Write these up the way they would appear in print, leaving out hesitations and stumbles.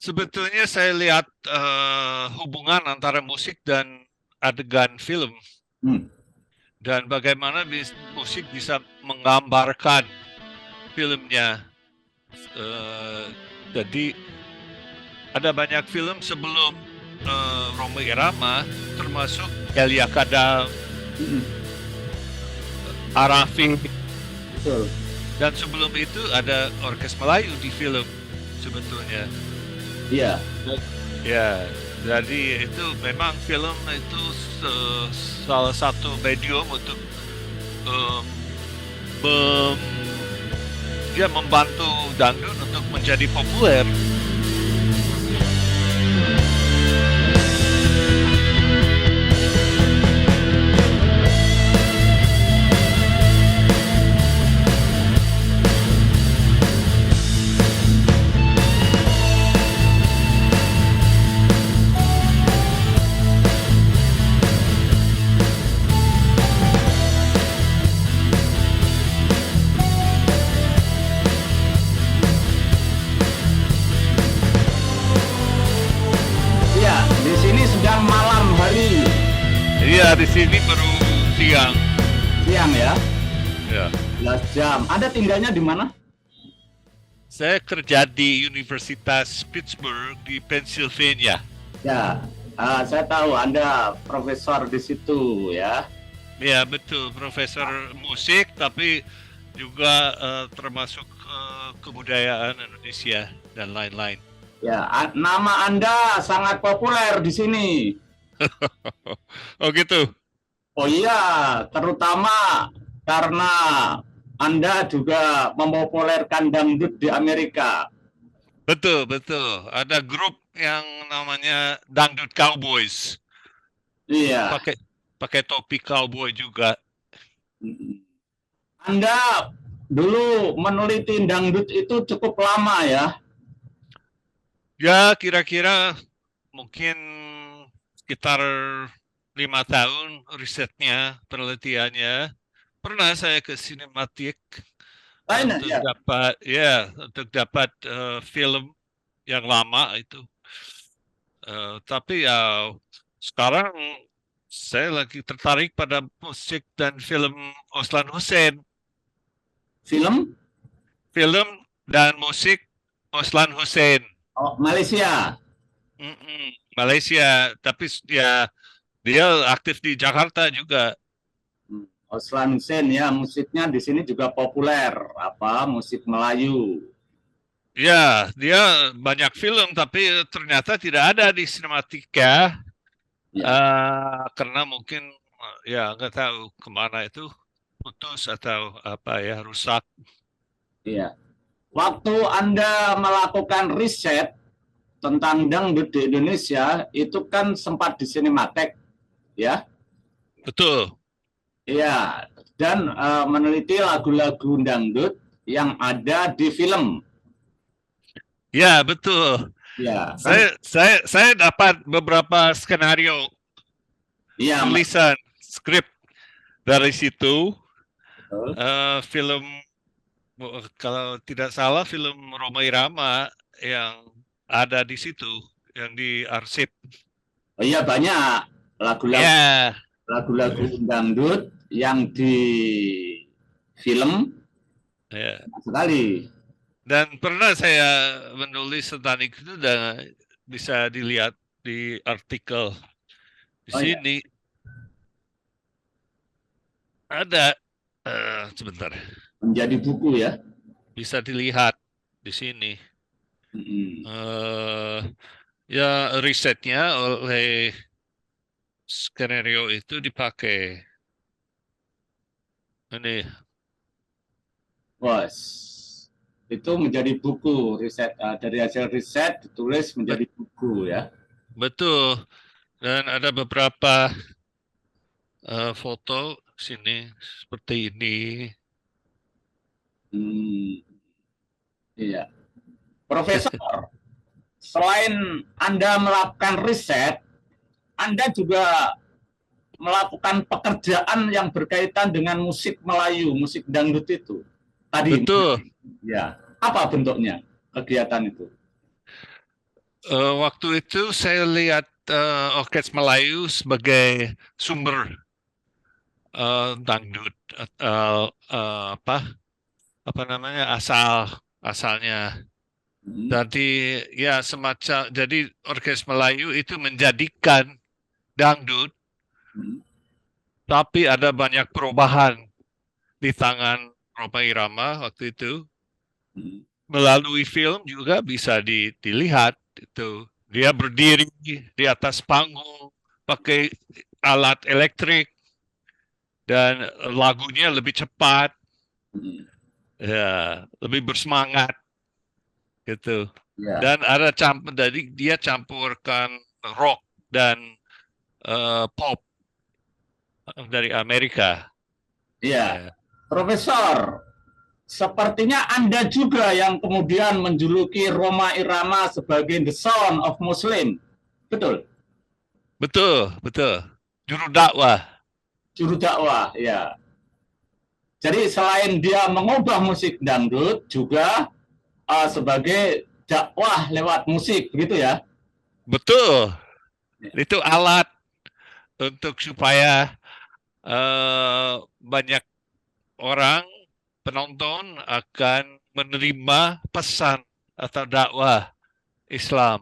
Sebetulnya saya lihat hubungan antara musik dan adegan film Hmm. dan bagaimana musik bisa menggambarkan filmnya. Eh, jadi ada banyak film sebelum Roma Irama, termasuk Elia Kadam, Mm-mm. Arafin, Betul. dan sebelum itu ada Orkes Melayu di film sebetulnya. Iya. Ya, jadi itu memang film itu salah satu medium untuk em, mem- dia membantu dangdut untuk menjadi populer. Iya, di sini sedang malam hari. Iya, di sini baru siang. Siang ya, Ya, 11 jam. Anda tinggalnya di mana? saya kerja di Universitas Pittsburgh di Pennsylvania. Ya, saya tahu Anda profesor di situ ya. Ya, betul, profesor musik, tapi juga termasuk kebudayaan Indonesia dan lain-lain. Ya, nama Anda sangat populer di sini. Oh gitu. Oh iya, terutama karena Anda juga mempopulerkan dangdut di Amerika. Betul, betul. Ada grup yang namanya Dangdut Cowboys. Iya. Pakai pakai topi cowboy juga. Anda dulu meneliti dangdut itu cukup lama ya. Ya, kira-kira mungkin sekitar 5 tahun risetnya, penelitiannya. Pernah saya ke sinematik Lain untuk ya. dapat film yang lama itu. Tapi ya sekarang saya lagi tertarik pada musik dan film Oslan Hussein. Film Film dan musik Oslan Hussein. Malaysia. Malaysia, tapi ya dia aktif di Jakarta juga. Oslan Hussein ya, musiknya di sini juga populer, apa musik Melayu. Ya, dia banyak film, tapi ternyata tidak ada di sinematika Ya, karena mungkin ya nggak tahu kemana itu putus atau apa ya rusak. iya. Waktu Anda melakukan riset tentang dangdut di Indonesia, itu kan sempat di Cinematek, ya. Betul. Iya, dan meneliti lagu-lagu dangdut yang ada di film. Ya, betul. Ya, kan? Saya dapat beberapa skenario Iya, tulisan skrip dari situ. betul. Film kalau tidak salah film Roma Irama yang ada di situ, yang diarsip. Oh, iya banyak lagu-lagu Ya, lagu-lagu dangdut yang di film ya. sekali. Dan pernah saya menulis tentang itu dan bisa dilihat di artikel di Oh ya, sini ada sebentar menjadi buku ya. bisa dilihat di sini. Mm-mm. eh Ya risetnya oleh skenario itu dipakai ini. Bos, itu menjadi buku riset dari hasil riset ditulis menjadi Bet- buku ya. Betul, dan ada beberapa foto sini seperti ini. Hmm, iya, Profesor. Selain Anda melakukan riset, Anda juga melakukan pekerjaan yang berkaitan dengan musik Melayu, musik dangdut itu. Tadi, Betul. ya, apa bentuknya kegiatan itu? Waktu itu saya lihat Orkes Melayu sebagai sumber dangdut, apa namanya, asalnya. Hmm. Jadi ya semacam, jadi Orkes Melayu itu menjadikan dangdut, Hmm. tapi ada banyak perubahan di tangan Rhoma Irama waktu itu. Hmm. Melalui film juga bisa dilihat itu. Dia berdiri di atas panggung pakai alat elektrik dan lagunya lebih cepat, Hmm. ya, lebih bersemangat gitu. Ya, Dan ada campur, jadi dia campurkan rock dan pop dari Amerika. ya. Ya. Profesor, sepertinya Anda juga yang kemudian menjuluki Rhoma Irama sebagai the son of Muslim. Betul? Betul, betul. Juru dakwah. Juru dakwah, ya. Jadi selain dia mengubah musik dangdut, juga sebagai dakwah lewat musik, begitu ya? Betul. Itu alat untuk supaya banyak orang penonton akan menerima pesan atau dakwah Islam,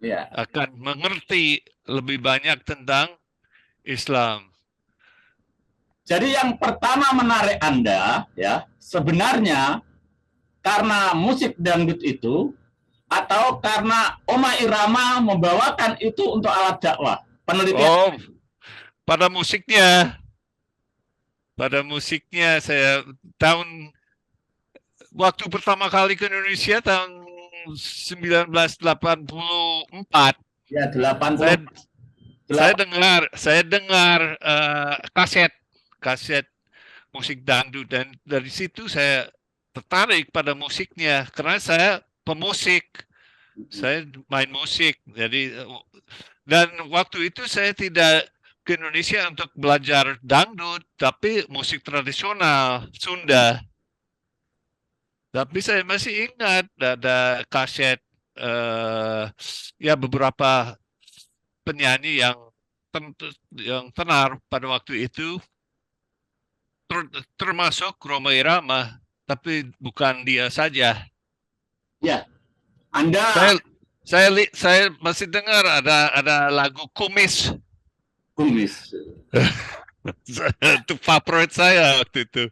Ya. akan mengerti lebih banyak tentang Islam. Jadi yang pertama menarik Anda, ya, sebenarnya karena musik dangdut itu atau karena Oma Irama membawakan itu untuk alat dakwah? Penelitian. Oh, pada musiknya, saya tahun waktu pertama kali ke Indonesia tahun 1984, Ya, 80. saya saya dengar kaset kaset musik dangdut, dan dari situ saya tertarik pada musiknya karena saya pemusik, saya main musik. Jadi dan waktu itu saya tidak ke Indonesia untuk belajar dangdut, tapi musik tradisional Sunda. Tapi saya masih ingat ada kaset ya beberapa penyanyi yang tenar pada waktu itu, termasuk Rhoma Irama, tapi bukan dia saja. Ya, Anda Saya saya masih dengar ada lagu Kumis. kumis. Itu favorit saya waktu itu.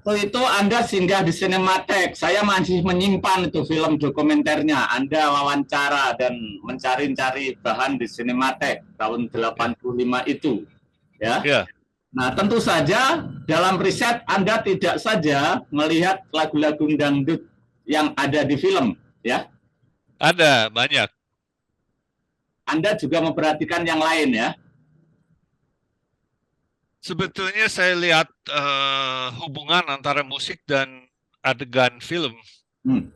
Waktu itu Anda singgah di Cinematheque. Saya masih menyimpan itu film dokumenternya. Anda wawancara dan mencari-cari bahan di Cinematheque tahun Ya, 85 itu. Ya. ya, Nah, tentu saja dalam riset Anda tidak saja melihat lagu-lagu dangdut yang ada di film, ya. ada banyak. Anda juga memperhatikan yang lain, ya. Sebetulnya saya lihat hubungan antara musik dan adegan film, Hmm.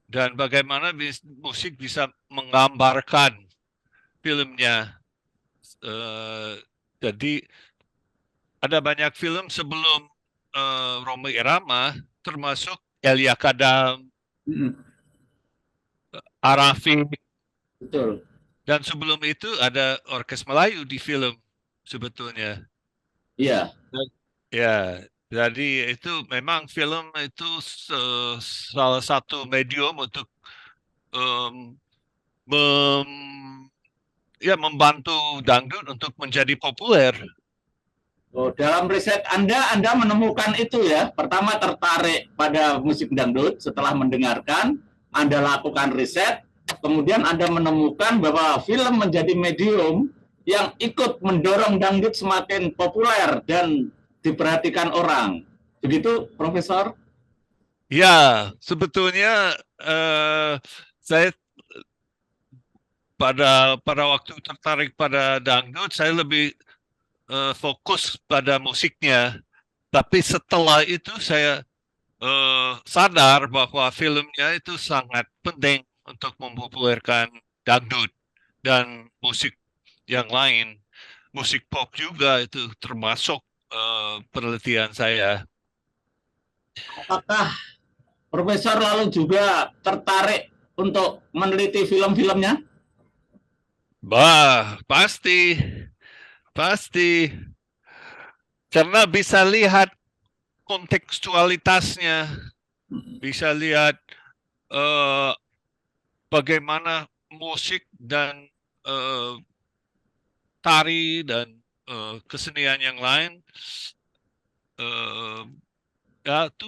dan bagaimana musik bisa menggambarkan filmnya. Eh, jadi ada banyak film sebelum Rhoma Irama, termasuk Elia Kadam, Hmm. Arafik, Betul. dan sebelum itu ada Orkes Melayu di film sebetulnya. Iya. Ya, jadi itu memang film itu salah satu medium untuk em, mem- ya membantu dangdut untuk menjadi populer. Oh, dalam riset Anda menemukan itu, ya. Pertama tertarik pada musik dangdut, setelah mendengarkan, Anda lakukan riset, kemudian Anda menemukan bahwa film menjadi medium yang ikut mendorong dangdut semakin populer dan diperhatikan orang. Begitu, Profesor? Ya, sebetulnya saya pada waktu tertarik pada dangdut, saya lebih fokus pada musiknya. Tapi setelah itu saya sadar bahwa filmnya itu sangat penting untuk mempopulerkan dangdut dan musik yang lain. Musik pop juga itu termasuk penelitian saya. Apakah Profesor lalu juga tertarik untuk meneliti film-filmnya? Bah, pasti, pasti. Karena bisa lihat kontekstualitasnya, bisa lihat eh, bagaimana musik dan eh, tari dan kesenian yang lain eh, ya itu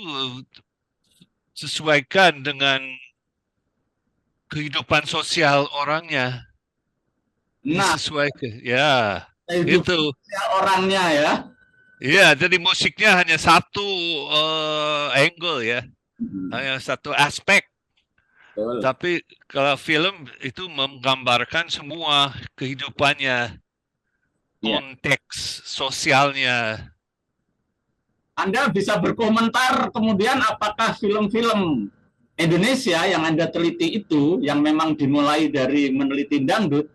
sesuaikan dengan kehidupan sosial orangnya, Nah, disesuaikan. Ya, hidup itu. orangnya ya. Ya, jadi musiknya hanya satu angle ya, hanya satu aspek. Betul. Tapi kalau film itu menggambarkan semua kehidupannya, Ya. konteks sosialnya. Anda bisa berkomentar kemudian apakah film-film Indonesia yang Anda teliti itu, yang memang dimulai dari meneliti dangdut,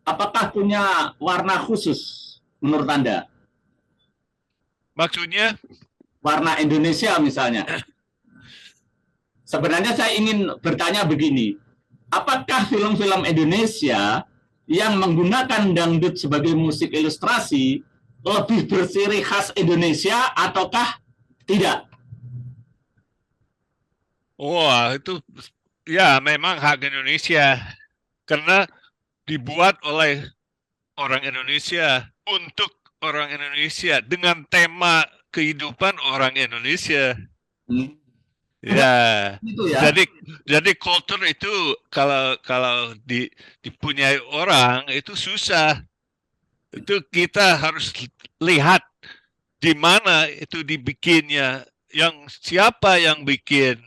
apakah punya warna khusus menurut Anda? Maksudnya, Warna Indonesia misalnya. Sebenarnya saya ingin bertanya begini, apakah film-film Indonesia yang menggunakan dangdut sebagai musik ilustrasi lebih bersiri khas Indonesia ataukah tidak? wah itu ya memang hak Indonesia karena dibuat oleh orang Indonesia untuk orang Indonesia dengan tema kehidupan orang Indonesia. Hmm. Ya, Itu ya. jadi jadi kultur itu kalau kalau dipunyai orang itu susah. Itu kita harus lihat di mana itu dibikinnya, yang siapa yang bikin,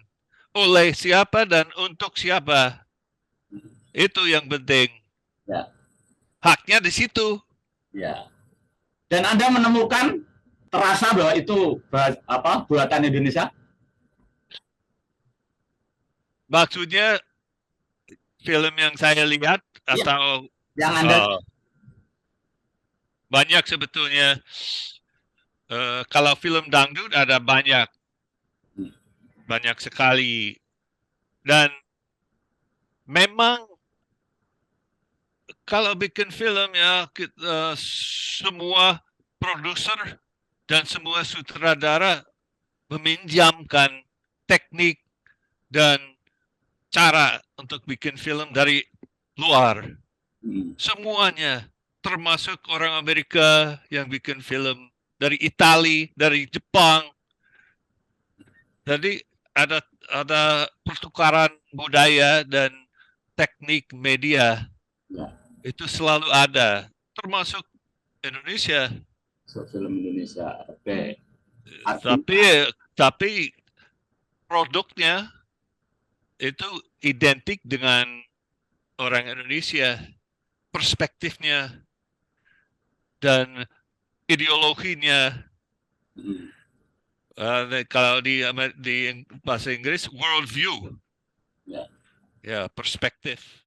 oleh siapa dan untuk siapa. Itu yang penting. Ya, Haknya di situ. ya. Dan Anda menemukan terasa bahwa itu buatan Indonesia? Maksudnya film yang saya lihat Ya, atau yang Anda uh, banyak sebetulnya. Kalau film dangdut ada banyak, banyak sekali. Dan memang kalau bikin film ya semua produser dan semua sutradara meminjamkan teknik dan cara untuk bikin film dari luar. Semuanya, termasuk orang Amerika yang bikin film dari Italia, dari Jepang. Jadi ada pertukaran budaya dan teknik media ya, itu selalu ada, termasuk Indonesia. film Indonesia. Oke. Tapi Artinya tapi produknya itu identik dengan orang Indonesia, perspektifnya dan ideologinya. Kalau di bahasa Inggris world view, ya. ya perspektif.